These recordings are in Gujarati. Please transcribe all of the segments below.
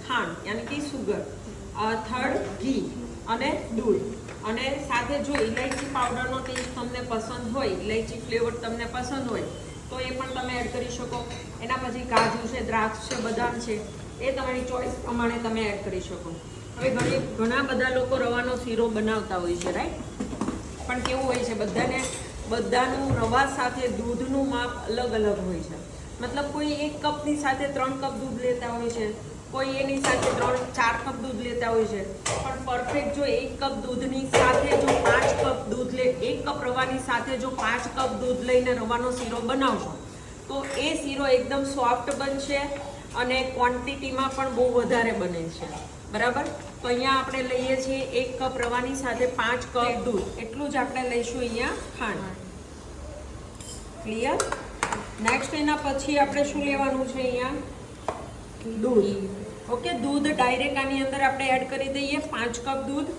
ખાંડ યાની કે સુગર, થર્ડ ઘી અને દૂધ. અને સાથે જો ઇલાયચી પાવડરનો ટેસ્ટ તમને પસંદ હોય, ઇલાયચી ફ્લેવર તમને પસંદ હોય તો એ પણ તમે એડ કરી શકો. એના પછી કાજુ છે, દ્રાક્ષ છે, બદામ છે, એ તમારી ચોઈસ પ્રમાણે તમે એડ કરી શકો. હવે ઘણા બધા લોકો રવાનો શીરો બનાવતા હોય છે, રાઈટ? પણ કેવું હોય છે, બધાનું રવા સાથે દૂધનું માપ અલગ અલગ હોય છે. મતલબ કોઈ 1 કપની સાથે 3 કપ દૂધ લેતા હોય છે, કોઈ એની સાથે 3-4 કપ દૂધ લેતા હોય છે. પણ પરફેક્ટ જો 1 કપ દૂધની સાથે જો 5 કપ દૂધ 1 કપ રવાની સાથે જો 5 કપ દૂધ લઈને રવાનો શીરો બનાવશો તો એ શીરો એકદમ સોફ્ટ બનશે અને ક્વોન્ટિટીમાં પણ બહુ વધારે બને છે, બરાબર? તો અહીંયા આપણે લઈએ છીએ 1 કપ રવાની સાથે 5 કપ દૂધ, એટલું જ આપણે લઈશું અહીંયા ખાંડ. ક્લિયર? નેક્સ્ટ એના પછી આપણે શું લેવાનું છે? અહીંયા દૂધ. ઓકે, દૂધ ડાયરેક્ટ આની અંદર આપણે એડ કરી દઈએ 5 કપ દૂધ.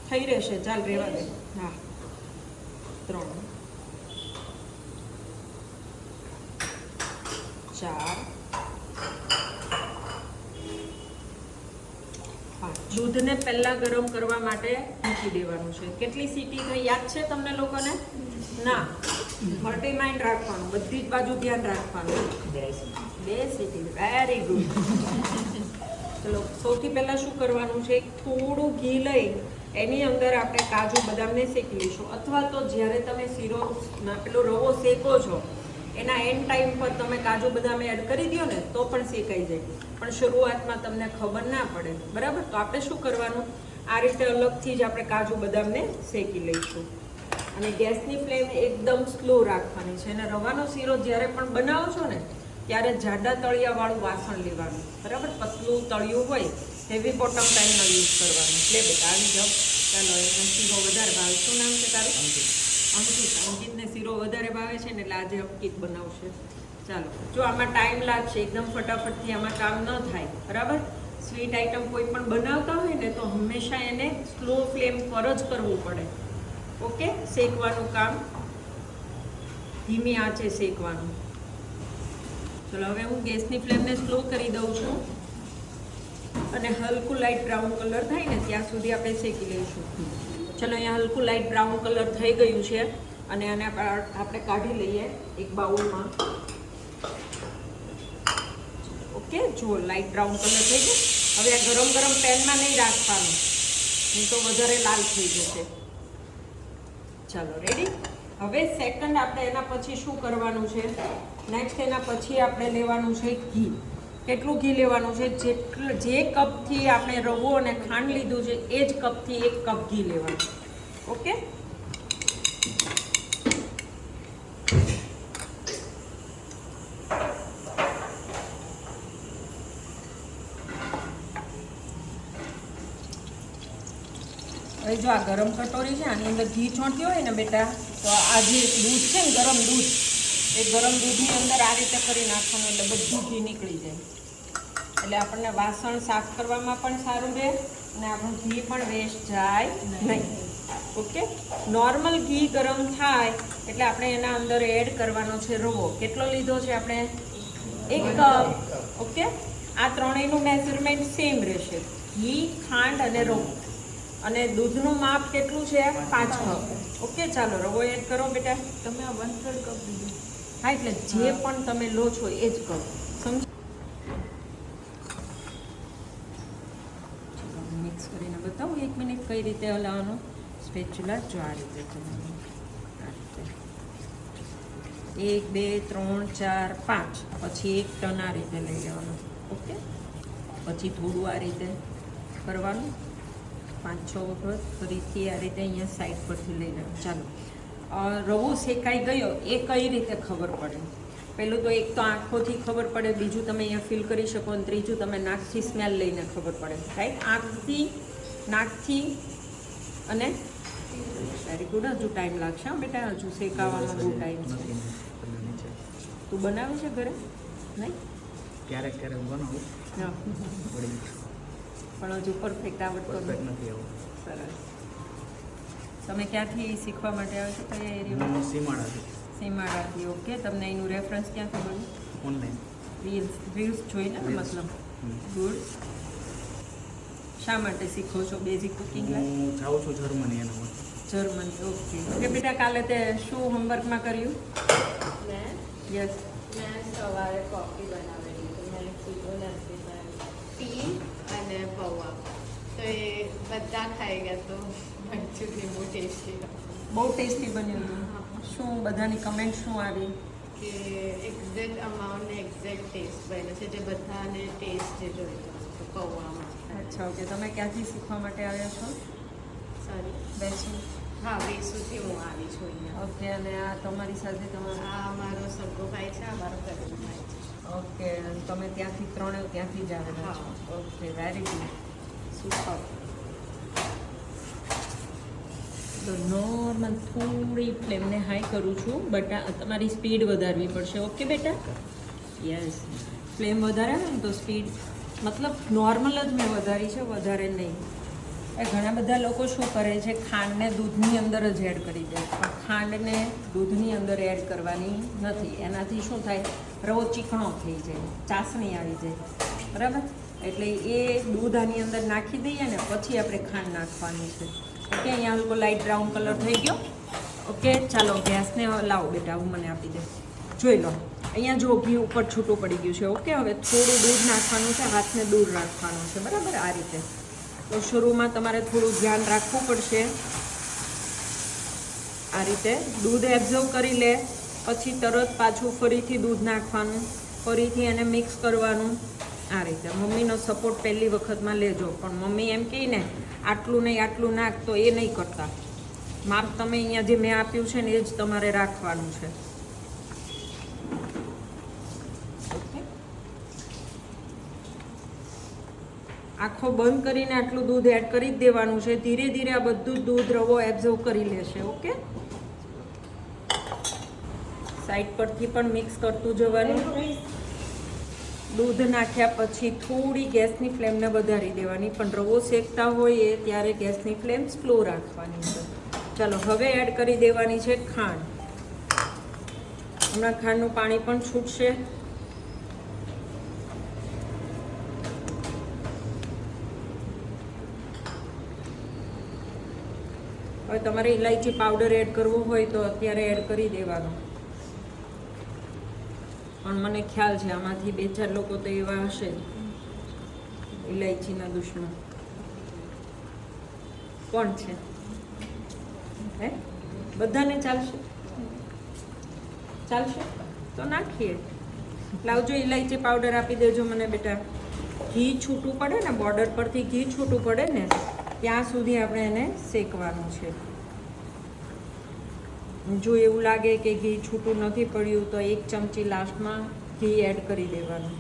થઈ રહેશે, ચાલ રેવા દે. હા, 3 4 દૂધને પહેલા ગરમ કરવા માટે મૂકી દેવાનું છે. કેટલી સીટી થઈ યાદ છે તમને લોકોને? ના, 30 માઇન્ડ રાખવાનું, બધી જ બાજુ ધ્યાન રાખવાનું. 2 સીટી. Very good. ચલો, સૌથી પહેલા શું કરવાનું છે? થોડું ઘી લઈ એની અંદર આપણે કાજુ બદામને શેકી લઈશું. અથવા તો જ્યારે તમે શીરો પેલો રવો શેકો છો એના એન્ડ ટાઈમ પર તમે કાજુ બદામ એડ કરી દો ને તો પણ શેકાઈ જાય. પણ શરૂઆતમાં તમને ખબર ના પડે, બરાબર? તો આપણે શું કરવાનું? આ રીતે અલગથી જ આપણે કાજુ બદામને શેકી લઈશું. અને ગેસની ફ્લેમ એકદમ સ્લો રાખવાની છે. અને રવાનો શીરો જ્યારે પણ બનાવો છો ને ત્યારે જાડા તળિયાવાળું વાસણ લેવાનું, બરાબર? પતલું તળિયું હોય, હેવી બોટમ પેનનો યુઝ કરવાનું. લે બેટા, આવી જાઓ. ચાલો, એને શીરો વધારે ભાવે. શું નામ છે તારું? અંકિત. અંકિતને શીરો વધારે ભાવે છે ને એટલે આજે અંકિત બનાવશે. ચાલો, જો આમાં ટાઈમ લાગશે, એકદમ ફટાફટથી આમાં કામ ન થાય, બરાબર? સ્વીટ આઈટમ કોઈ પણ બનાવતા હોય ને તો હંમેશા એને સ્લો ફ્લેમ પર જ કરવું પડે. ઓકે, શેકવાનું કામ ધીમી આંચે શેકવાનું. ચલો, હવે હું ગેસની ફ્લેમને સ્લો કરી દઉં છું અને હલકું લાઇટ બ્રાઉન કલર થાય ને ત્યાં સુધી આપણે શેકી લઈશું. ચલો, અહીંયા હલકું લાઇટ બ્રાઉન કલર થઈ ગયું છે અને આને આપણે કાઢી લઈએ એક બાઉલમાં. ઓકે, જુઓ લાઇટ બ્રાઉન કલર થઈ ગયો. હવે આ ગરમ ગરમ પેનમાં નહીં રાખવાનું, નહીં તો વધારે લાલ થઈ જશે. ચાલો, રેડી. હવે સેકન્ડ આપણે એના પછી શું કરવાનું છે? નેક્સ્ટ એના પછી આપણે લેવાનું છે ઘી. કેટલું ઘી લેવાનું છે? જે કપથી આપણે રવો અને ખાંડ લીધું છે એ જ કપથી 1 કપ ઘી લેવાનું. ઓકે, હવે જો આ ગરમ કટોરી છે આની અંદર ઘી ચોંટ્યું હોય ને બેટા, તો આ જે દૂધ છે ને ગરમ દૂધ, એ ગરમ દૂધની અંદર આ રીતે કરી નાખવાનું એટલે બધું ઘી નીકળી જાય. એટલે આપણને વાસણ સાફ કરવામાં પણ સારું રહે અને આપણું ઘી પણ વેસ્ટ જાય નહીં. ઓકે, નોર્મલ ઘી ગરમ થાય એટલે આપણે એના અંદર એડ કરવાનો છે રવો. કેટલો લીધો છે આપણે? 1 કપ. ઓકે, આ ત્રણેયનું મેઝરમેન્ટ સેમ રહેશે, ઘી, ખાંડ અને રવો. અને દૂધનું માપ કેટલું છે? 5 કપ. ઓકે, ચાલો રવો એડ કરો બેટા. તમે આ 1/3 કપ લીધું. હા, એટલે જે પણ તમે લો છો એ જ કરો, સમજ? મિક્સ કરીને બતાવું 1 મિનિટ કઈ રીતે હલાવવાનું. સ્પેચ્યુલા જો આ રીતે કરવાનું. આ રીતે 1 2 3 4 5 પછી 1 ટન આ રીતે લઈ લેવાનું. ઓકે, પછી થોડું આ રીતે કરવાનું 5-6 વખત. ફરીથી આ રીતે અહીંયા સાઈડ પરથી લઈ લેવાનું. ચાલો, રવો શેકાઈ ગયો એ કઈ રીતે ખબર પડે? પહેલું તો એક તો આંખોથી ખબર પડે, બીજું તમે અહીંયા ફીલ કરી શકો, અને ત્રીજું તમે નાકથી સ્મેલ લઈને ખબર પડે, રાઈટ? આંખથી, નાકથી અને વેરી ગુડ. હજુ ટાઈમ લાગશે હા બેટા, હજુ શેકાવામાં બહુ ટાઈમ છે. તું બનાવે છે ઘરે? નહીં, ક્યારેક ક્યારેક બનાવું. હા, પણ હજુ પરફેક્ટ આવડતો નથી આવું. સરસ. તમે ક્યાંથી શીખવા માટે આવ્યો છો? કયા એરિયામાં? સીમાડાથી. સીમાડાથી. ઓકે, તમને એનું રેફરન્સ ક્યાંથી મળ્યું? ઓનલાઈન. રીલ્સ જોઈને ને Reels. મતલબ. ગુડ. શા માટે શીખો છો બેઝિક કુકિંગ ક્લાસ? હું જાઉં છું જર્મની એના માટે. જર્મની. ઓકે. ઓકે બેટા, કાલે તે શું હોમવર્કમાં કર્યું? મેં યસ. સવારે કોફી બનાવેલી તો મેં કીધું નથી ટી અને પૌવા તો એ બધા ખાઈ ગયા તો મંચુરિયન બહુ ટેસ્ટી બહુ ટેસ્ટી બન્યું હતું. શું બધાની કમેન્ટ શું આવી? કે એક્ઝેક્ટ અમાઉન્ટ ને એક્ઝેક્ટ ટેસ્ટ બન્યો છે જે બધાને ટેસ્ટ જે જોઈતો હતો પૌવામાં. અચ્છા, ઓકે. તમે ક્યાંથી શીખવા માટે આવ્યા છો? સોરી, બેસી. હા, વેસુથી હું આવી છું અહીંયા. ઓકે. અને આ તમારી સાથે તમારા? આ મારો સગો ભાઈ છે, આ મારો કઝિન ભાઈ છે. ઓકે. તમે ત્યાંથી ત્રણેય ત્યાંથી જ આવેલા છો? Okay, very good. સુપર. તો નોર્મલ થોડી ફ્લેમને હાઈ કરું છું, બટ તમારી સ્પીડ વધારવી પડશે. ઓકે બેટા? યસ. ફ્લેમ વધારે ને તો સ્પીડ મતલબ નોર્મલ જ મેં વધારી છે, વધારે નહીં. ઘણા બધા લોકો શું કરે છે, ખાંડને દૂધની અંદર જ એડ કરી દે, પણ ખાંડને દૂધની અંદર એડ કરવાની નથી. એનાથી શું થાય, રવો ચીકણો થઈ જાય, ચાસણી આવી જાય, બરાબર? એટલે એ દૂધ આની અંદર નાખી દઈએ ને પછી આપણે ખાંડ નાખવાની છે. ઓકે, અહીંયા હલકો લાઇટ બ્રાઉન કલર થઈ ગયો. ઓકે, ચાલો ગેસને લાવો બેટા, હું મને આપી દે. જોઈ લો, અહીંયા જો ઘી ઉપર છૂટું પડી ગયું છે. ઓકે, હવે થોડું દૂધ નાખવાનું છે, હાથને દૂર રાખવાનું છે, બરાબર? આ રીતે. તો શરૂમાં તમારે થોડું ધ્યાન રાખવું પડશે. આ રીતે દૂધ એબ્ઝર્વ કરી લે, પછી તરત પાછું ફરીથી દૂધ નાખવાનું, ફરીથી એને મિક્સ કરવાનું. આ રીતે મમ્મીનો સપોર્ટ પહેલી વખતમાં લેજો, પણ મમ્મી એમ કહે ને આટલું નહીં આટલું નાખ, તો એ નહીં કરતા. માપ તમે અહીંયા જે મેં આપ્યું છે ને એ જ તમારે રાખવાનું છે. આખો બંધ કરીને આટલું દૂધ એડ કરી જ દેવાનું છે. ધીરે ધીરે આ બધું જ દૂધ રવો એબ્ઝર્વ કરી લેશે. ઓકે, સાઈડ પરથી પણ મિક્સ કરતું જવાનું. દૂધ નાખ્યા પછી થોડી ગેસની ફ્લેમને વધારી દેવાની, પણ રવો શેકતા હોય એ ત્યારે ગેસની ફ્લેમ સ્લો રાખવાની છે. ચાલો, હવે એડ કરી દેવાની છે ખાંડ. હમણાં ખાંડનું પાણી પણ છૂટશે. હવે તમારે ઇલાયચી પાવડર એડ કરવો હોય તો અત્યારે એડ કરી દેવાનો. પણ મને ખ્યાલ છે આમાંથી 2-4 લોકો તો એવા હશે ઇલાયચીના દુશ્મન. કોણ છે? હે, બધાને ચાલશે? ચાલશે તો નાખીએ. લાવજો ઇલાયચી પાવડર આપી દેજો મને બેટા. ઘી છૂટું પડે ને, બોર્ડર પરથી ઘી છૂટું પડે ને ત્યાં સુધી આપણે એને શેકવાનું છે. જો એવું લાગે કે ઘી છૂટું નથી પડ્યું તો 1 ચમચી લાસ્ટમાં ઘી એડ કરી દેવાનું.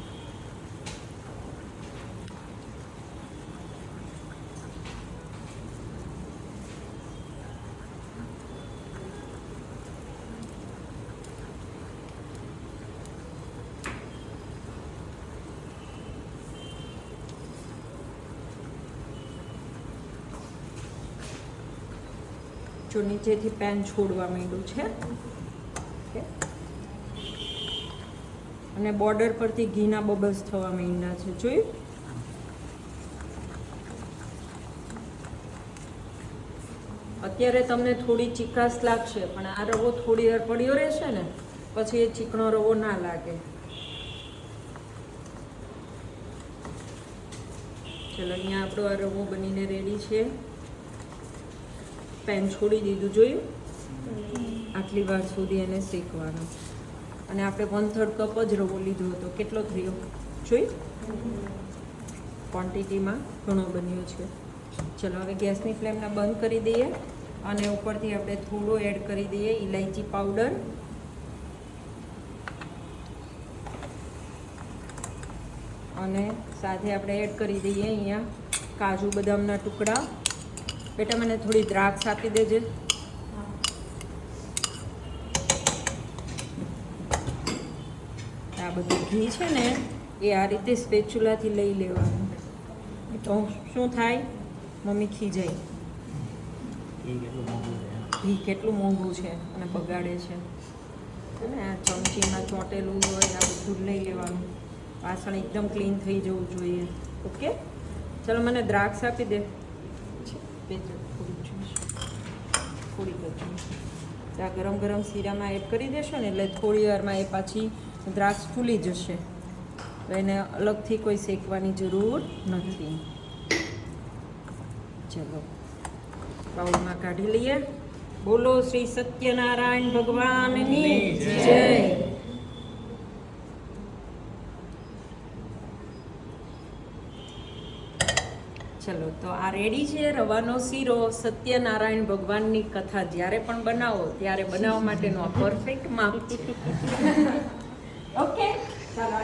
જો નીચેથી પેન છોડવા માંડ્યું છે. ઓકે, અને બોર્ડર પરથી ઘીના બબલ્સ થવા માંડ્યા છે. જોયું? અત્યારે તમને થોડી ચીકાશ લાગશે, પણ આ રવો થોડી વાર પડ્યો રહેશે ને પછી એ ચીકણો રવો ના લાગે. ચલો, અહીંયા આપણો આ રવો બનીને રેડી છે. પેન છોડી દીધું, જોયું? આટલી વાર સુધી એને શેકવાનું. અને આપણે 1/3 કપ જ રવો લીધો હતો. કેટલો થયો જોયું? ક્વોન્ટિટીમાં ઘણો બન્યો છે. ચલો, હવે ગેસની ફ્લેમને બંધ કરી દઈએ અને ઉપરથી આપણે થોડો એડ કરી દઈએ ઇલાયચી પાવડર. અને સાથે આપણે એડ કરી દઈએ અહીંયા કાજુ બદામના ટુકડા. બેટા, મને થોડી દ્રાક્ષ આપી દેજે. આ બધું ઘી છે ને એ આ રીતે સ્પેચ્યુલાથી લઈ લેવાનું. તો શું થાય, મમ્મી ખીજાય. ઘી કેટલું મોંઘું છે. ઘી કેટલું મોંઘું છે અને બગાડે છે. અને આ ચમચીમાં ચોંટેલું હોય આ બધું લઈ લેવાનું. વાસણ એકદમ ક્લીન થઈ જવું જોઈએ. ઓકે, ચલો મને દ્રાક્ષ આપી દે. થોડીક જ આ ગરમ ગરમ શીરામાં એડ કરી દેશો ને એટલે થોડી વારમાં એ પાછી દ્રાક્ષ ફૂલી જશે. તો એને અલગથી કોઈ શેકવાની જરૂર નથી. ચલો બાઉલમાં કાઢી લઈએ. બોલો શ્રી સત્યનારાયણ ભગવાનની જય. ચલો તો આ રેડી છે રવાનો શીરો. સત્યનારાયણ ભગવાનની કથા જ્યારે પણ બનાવો ત્યારે બનાવવા માટેનો આ પરફેક્ટ માપ છે. ઓકે ચાલો.